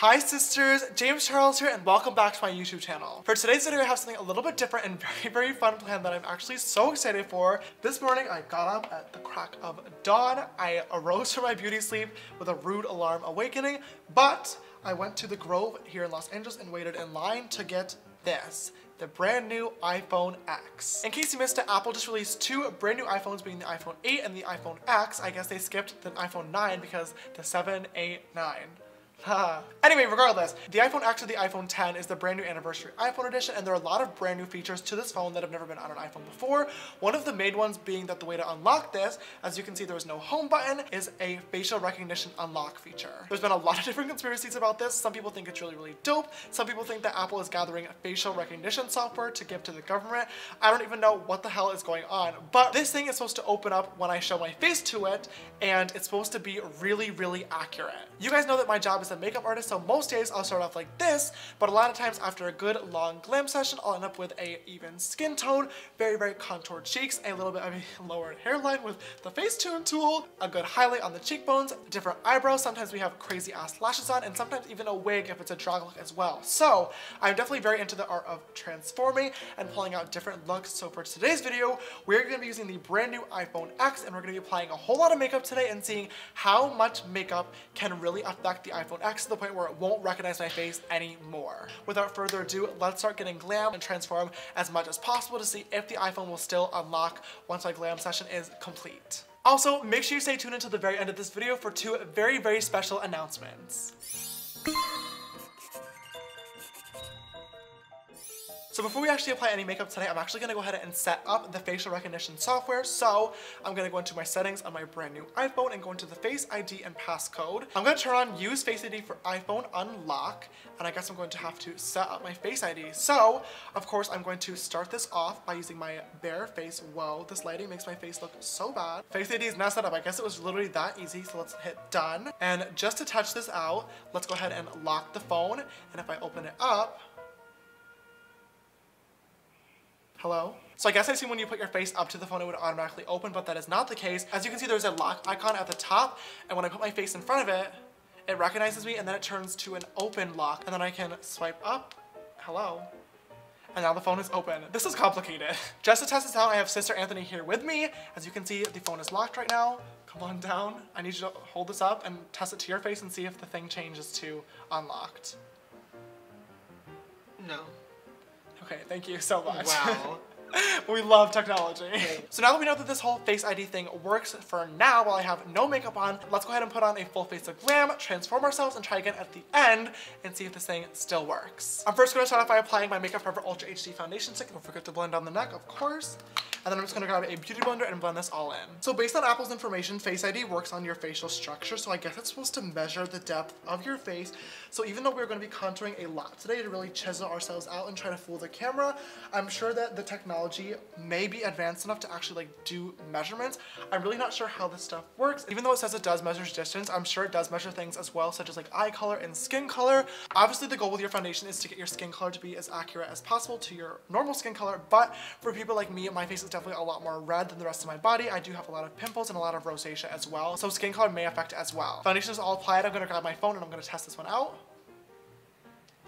Hi sisters, James Charles here and welcome back to my YouTube channel. For today's video I have something a little bit different and very fun planned that I'm actually so excited for. This morning I got up at the crack of dawn. I arose from my beauty sleep with a rude alarm awakening, but I went to the Grove here in Los Angeles and waited in line to get this. The brand new iPhone X. In case you missed it, Apple just released two brand new iPhones, being the iPhone 8 and the iPhone X. I guess they skipped the iPhone 9 because the 7, 8, 9. Anyway, regardless, the iPhone X or the iPhone 10 is the brand new anniversary iPhone edition, and there are a lot of brand new features to this phone that have never been on an iPhone before. One of the main ones being that the way to unlock this, as you can see there is no home button, is a facial recognition unlock feature. There's been a lot of different conspiracies about this. Some people think it's really dope. Some people think that Apple is gathering facial recognition software to give to the government. I don't even know what the hell is going on, but this thing is supposed to open up when I show my face to it, and it's supposed to be really accurate. You guys know that my job is a makeup artist, so most days I'll start off like this, but a lot of times after a good long glam session, I'll end up with a even skin tone, very contoured cheeks, a little bit of a lowered hairline with the Facetune tool, a good highlight on the cheekbones, different eyebrows, sometimes we have crazy ass lashes on, and sometimes even a wig if it's a drag look as well. So I'm definitely very into the art of transforming and pulling out different looks. So for today's video, we're going to be using the brand new iPhone X, and we're going to be applying a whole lot of makeup today and seeing how much makeup can really affect the iPhone X to the point where it won't recognize my face anymore. Without further ado, let's start getting glam and transform as much as possible to see if the iPhone will still unlock once my glam session is complete. Also, make sure you stay tuned until the very end of this video for two very special announcements. So before we actually apply any makeup today, I'm actually going to go ahead and set up the facial recognition software. So I'm going to go into my settings on my brand new iPhone and go into the Face ID and passcode. I'm going to turn on Use Face ID for iPhone Unlock, and I guess I'm going to have to set up my Face ID. So of course I'm going to start this off by using my bare face. Whoa, this lighting makes my face look so bad. Face ID is now set up. I guess it was literally that easy, so let's hit done. And just to test this out, let's go ahead and lock the phone, and if I open it up, hello? So I guess I see when you put your face up to the phone it would automatically open, but that is not the case. As you can see, there's a lock icon at the top, and when I put my face in front of it, it recognizes me and then it turns to an open lock, and then I can swipe up, hello, and now the phone is open. This is complicated. Just to test this out, I have Sister Anthony here with me. As you can see, the phone is locked right now. Come on down. I need you to hold this up and test it to your face and see if the thing changes to unlocked. No. Okay, thank you so much. Wow. We love technology. So now that we know that this whole Face ID thing works for now while I have no makeup on, let's go ahead and put on a full face of glam, transform ourselves, and try again at the end and see if this thing still works. I'm first going to start off by applying my Makeup Forever Ultra HD foundation stick. Don't forget to blend down the neck, of course. And then I'm just going to grab a beauty blender and blend this all in. So based on Apple's information, Face ID works on your facial structure, so I guess it's supposed to measure the depth of your face. So even though we're going to be contouring a lot today to really chisel ourselves out and try to fool the camera, I'm sure that the technology may be advanced enough to actually do measurements. I'm really not sure how this stuff works. Even though it says it does measure distance, I'm sure it does measure things as well, such as like eye color and skin color. Obviously the goal with your foundation is to get your skin color to be as accurate as possible to your normal skin color, but for people like me, my face is definitely a lot more red than the rest of my body. I do have a lot of pimples and a lot of rosacea as well, so skin color may affect it as well. Foundation is all applied. I'm going to grab my phone and I'm going to test this one out.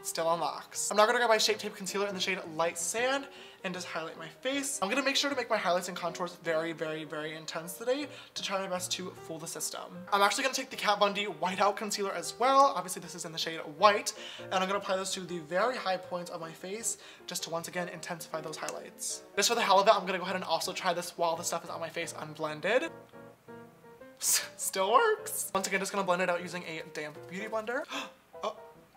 Still unlocks. I'm now going to grab my Shape Tape Concealer in the shade Light Sand and just highlight my face. I'm going to make sure to make my highlights and contours very intense today to try my best to fool the system. I'm actually going to take the Kat Von D Whiteout Concealer as well. Obviously this is in the shade White, and I'm going to apply those to the very high points of my face just to once again intensify those highlights. Just for the hell of it, I'm going to go ahead and also try this while the stuff is on my face unblended. Still works. Once again, just going to blend it out using a damp beauty blender.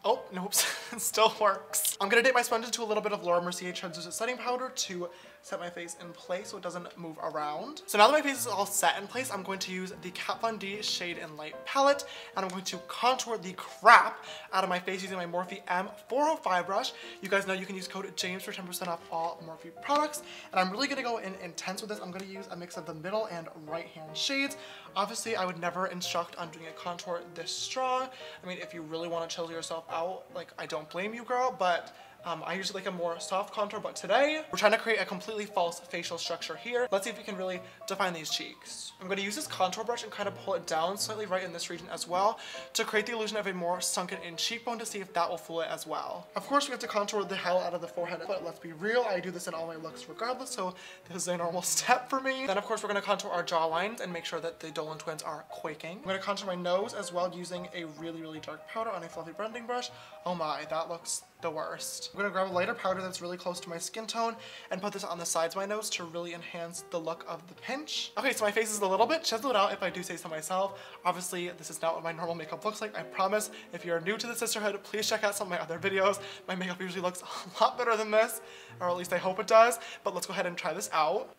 Oh, nope, still works. I'm gonna dip my sponge into a little bit of Laura Mercier translucent setting powder to set my face in place so it doesn't move around. So now that my face is all set in place, I'm going to use the Kat Von D Shade and Light palette, and I'm going to contour the crap out of my face using my Morphe M405 brush. You guys know you can use code JAMES for 10% off all Morphe products, and I'm really gonna go in intense with this. I'm gonna use a mix of the middle and right hand shades. Obviously, I would never instruct on doing a contour this strong. I mean, if you really wanna chisel yourself out, like, I don't blame you, girl, but I usually like a more soft contour, but today we're trying to create a completely false facial structure here. Let's see if we can really define these cheeks. I'm going to use this contour brush and kind of pull it down slightly right in this region as well to create the illusion of a more sunken in cheekbone to see if that will fool it as well. Of course, we have to contour the hell out of the forehead, but let's be real, I do this in all my looks regardless, so this is a normal step for me. Then of course we're going to contour our jawlines and make sure that the Dolan twins are quaking. I'm going to contour my nose as well using a really dark powder on a fluffy blending brush. Oh my, that looks the worst. I'm going to grab a lighter powder that's really close to my skin tone and put this on the sides of my nose to really enhance the look of the pinch. Okay, so my face is a little bit chiseled out if I do say so myself. Obviously, this is not what my normal makeup looks like. I promise, if you're new to the sisterhood, please check out some of my other videos. My makeup usually looks a lot better than this, or at least I hope it does. But let's go ahead and try this out.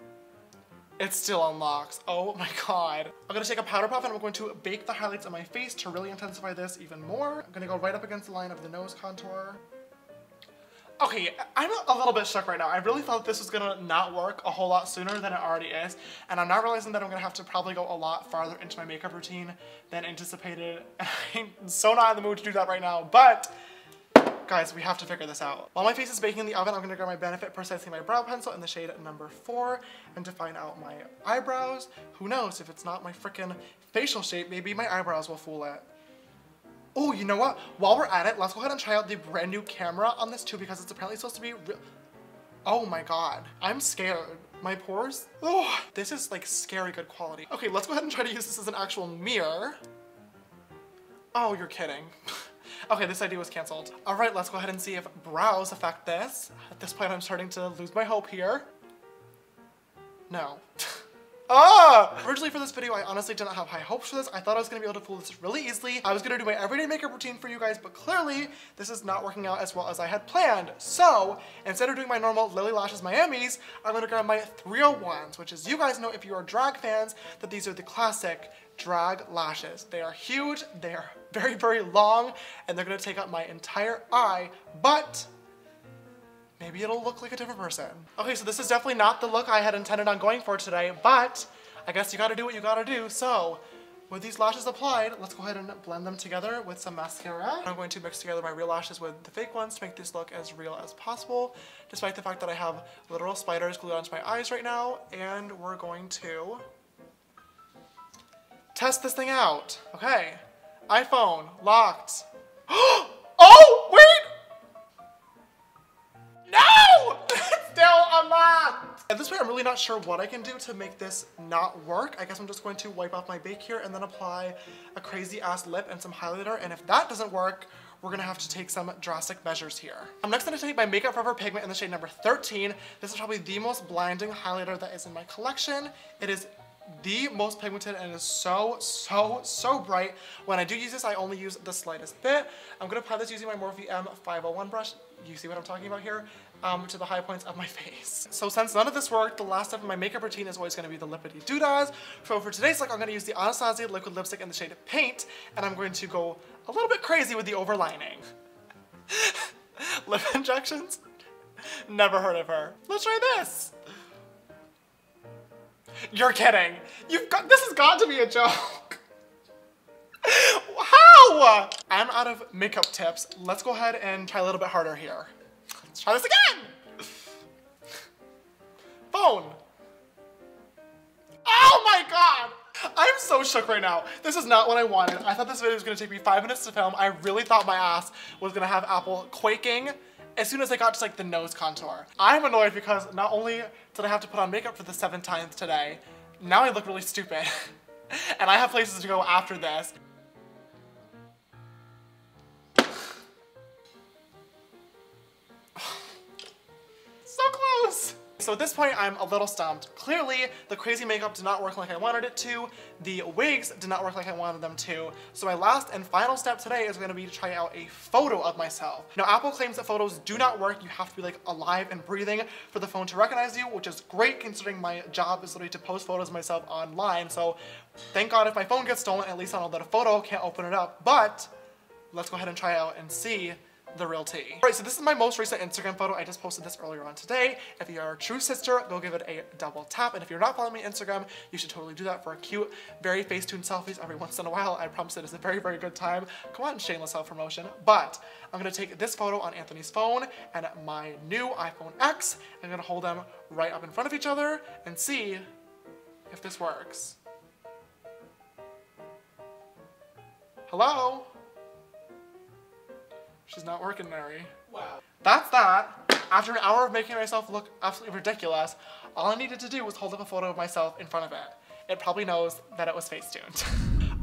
It still unlocks. Oh my god. I'm gonna take a powder puff and I'm going to bake the highlights of my face to really intensify this even more. I'm gonna go right up against the line of the nose contour. Okay, I'm a little bit shook right now. I really thought this was gonna not work a whole lot sooner than it already is, and I'm now realizing that I'm gonna have to probably go a lot farther into my makeup routine than anticipated. I'm so not in the mood to do that right now, but guys, we have to figure this out. While my face is baking in the oven, I'm gonna grab my Benefit Precisely My Brow Pencil in the shade number 4 and define out my eyebrows. Who knows, if it's not my freaking facial shape, maybe my eyebrows will fool it. Oh, you know what? While we're at it, let's go ahead and try out the brand new camera on this too, because it's apparently supposed to be real. Oh my god. I'm scared. My pores? Oh, this is like scary good quality. Okay, let's go ahead and try to use this as an actual mirror. Oh, you're kidding. Okay, this idea was canceled. All right, let's go ahead and see if brows affect this. At this point, I'm starting to lose my hope here. No. Originally for this video, I honestly didn't have high hopes for this. I thought I was gonna be able to fool this really easily. I was gonna do my everyday makeup routine for you guys, but clearly this is not working out as well as I had planned. So instead of doing my normal Lily Lashes Miami's, I'm gonna grab my 301s, which is, you guys know if you are drag fans, that these are the classic drag lashes. They are huge, they are very long, and they're gonna take up my entire eye, but maybe it'll look like a different person. Okay, so this is definitely not the look I had intended on going for today, but I guess you gotta do what you gotta do. So with these lashes applied, let's go ahead and blend them together with some mascara. I'm going to mix together my real lashes with the fake ones to make this look as real as possible, despite the fact that I have literal spiders glued onto my eyes right now, and we're going to test this thing out. Okay, iPhone locked. Oh, wait! No! It's still unlocked! At this point, I'm really not sure what I can do to make this not work. I guess I'm just going to wipe off my bake here and then apply a crazy ass lip and some highlighter, and if that doesn't work, we're gonna have to take some drastic measures here. I'm next gonna take my Makeup Forever pigment in the shade number 13. This is probably the most blinding highlighter that is in my collection. It is the most pigmented and is so bright. When I do use this, I only use the slightest bit. I'm gonna apply this using my Morphe M501 brush. You see what I'm talking about here? To the high points of my face. So since none of this worked, the last step of my makeup routine is always gonna be the lippity doodah. So for today's look, I'm gonna use the Anastasia liquid lipstick in the shade Paint, and I'm going to go a little bit crazy with the overlining. Lip injections? Never heard of her. Let's try this. You're kidding. This has got to be a joke. How? I'm out of makeup tips. Let's go ahead and try a little bit harder here. Let's try this again. Phone. Oh my god. I'm so shook right now. This is not what I wanted. I thought this video was gonna take me 5 minutes to film. I really thought my ass was gonna have Apple quaking as soon as I got to like the nose contour. I'm annoyed because not only did I have to put on makeup for the 7th time today, now I look really stupid. And I have places to go after this. So close. So at this point, I'm a little stumped. Clearly, the crazy makeup did not work like I wanted it to. The wigs did not work like I wanted them to. So my last and final step today is gonna be to try out a photo of myself. Now, Apple claims that photos do not work. You have to be like alive and breathing for the phone to recognize you, which is great considering my job is literally to post photos of myself online. So thank God if my phone gets stolen, at least I'll know that a photo can't open it up. But let's go ahead and try out and see the real tea. Alright, so this is my most recent Instagram photo. I just posted this earlier on today. If you are a true sister, go give it a double tap. And if you're not following me on Instagram, you should totally do that for a cute, very Facetune selfies every once in a while. I promise it is a very, very good time. Come on, shameless self-promotion. But I'm gonna take this photo on Anthony's phone and my new iPhone X. I'm gonna hold them right up in front of each other and see if this works. Hello? She's not working, Mary. Wow. That's that. After an hour of making myself look absolutely ridiculous, all I needed to do was hold up a photo of myself in front of it. It probably knows that it was Facetuned.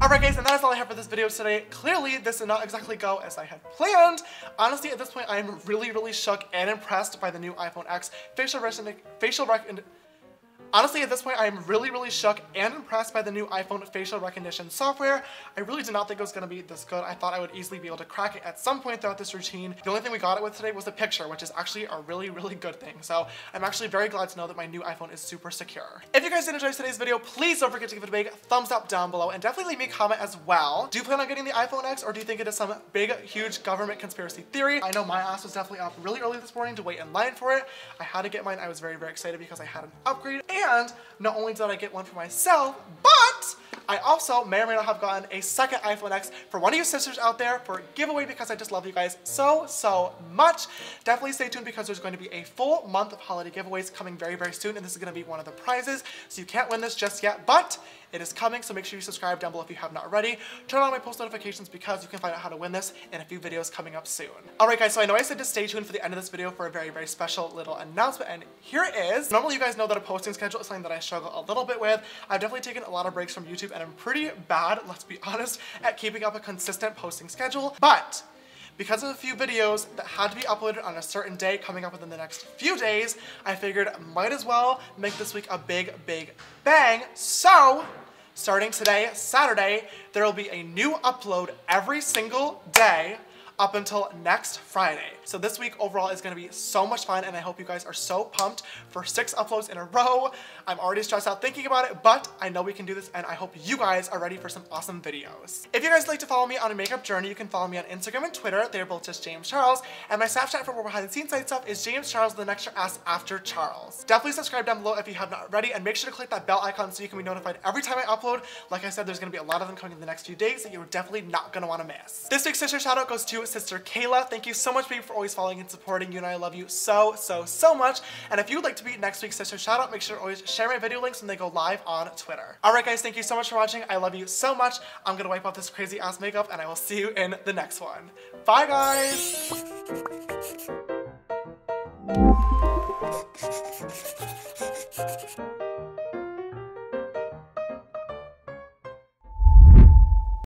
Alright guys, and that is all I have for this video today. Clearly, this did not exactly go as I had planned. Honestly, at this point, I am really, really shook and impressed by the new iPhone X Honestly, at this point, I am really, really shook and impressed by the new iPhone facial recognition software. I really did not think it was going to be this good. I thought I would easily be able to crack it at some point throughout this routine. The only thing we got it with today was the picture, which is actually a really, really good thing. So I'm actually very glad to know that my new iPhone is super secure. If you guys did enjoy today's video, please don't forget to give it a big thumbs up down below and definitely leave me a comment as well. Do you plan on getting the iPhone X, or do you think it is some big, huge government conspiracy theory? I know my ass was definitely up really early this morning to wait in line for it. I had to get mine. I was very, very excited because I had an upgrade, and not only did I get one for myself, but I also may or may not have gotten a second iPhone X for one of you sisters out there for a giveaway because I just love you guys so, so much. Definitely stay tuned because there's going to be a full month of holiday giveaways coming very, very soon, and this is going to be one of the prizes. So you can't win this just yet, but it is coming, so make sure you subscribe down below if you have not already. Turn on my post notifications because you can find out how to win this in a few videos coming up soon. Alright guys, so I know I said to stay tuned for the end of this video for a very, very special little announcement, and here it is. Normally you guys know that a posting schedule is something that I struggle a little bit with. I've definitely taken a lot of breaks from YouTube, and I'm pretty bad, let's be honest, at keeping up a consistent posting schedule, but because of a few videos that had to be uploaded on a certain day coming up within the next few days, I figured might as well make this week a big, big bang. So starting today, Saturday, there will be a new upload every single day up until next Friday. So this week overall is gonna be so much fun, and I hope you guys are so pumped for 6 uploads in a row. I'm already stressed out thinking about it, but I know we can do this, and I hope you guys are ready for some awesome videos. If you guys like to follow me on a makeup journey, you can follow me on Instagram and Twitter. They're both just James Charles, and my Snapchat for more behind the scenes side stuff is James Charles with an extra S after Charles. Definitely subscribe down below if you have not already, and make sure to click that bell icon so you can be notified every time I upload. Like I said, there's gonna be a lot of them coming in the next few days that you're definitely not gonna wanna miss. This week's sister shout out goes to Sister Kayla. Thank you so much, babe, for always following and supporting. You and I love you so, so, so much. And if you would like to be next week's sister shout out, make sure to always share my video links when they go live on Twitter. Alright guys, thank you so much for watching. I love you so much. I'm gonna wipe off this crazy ass makeup, and I will see you in the next one. Bye guys!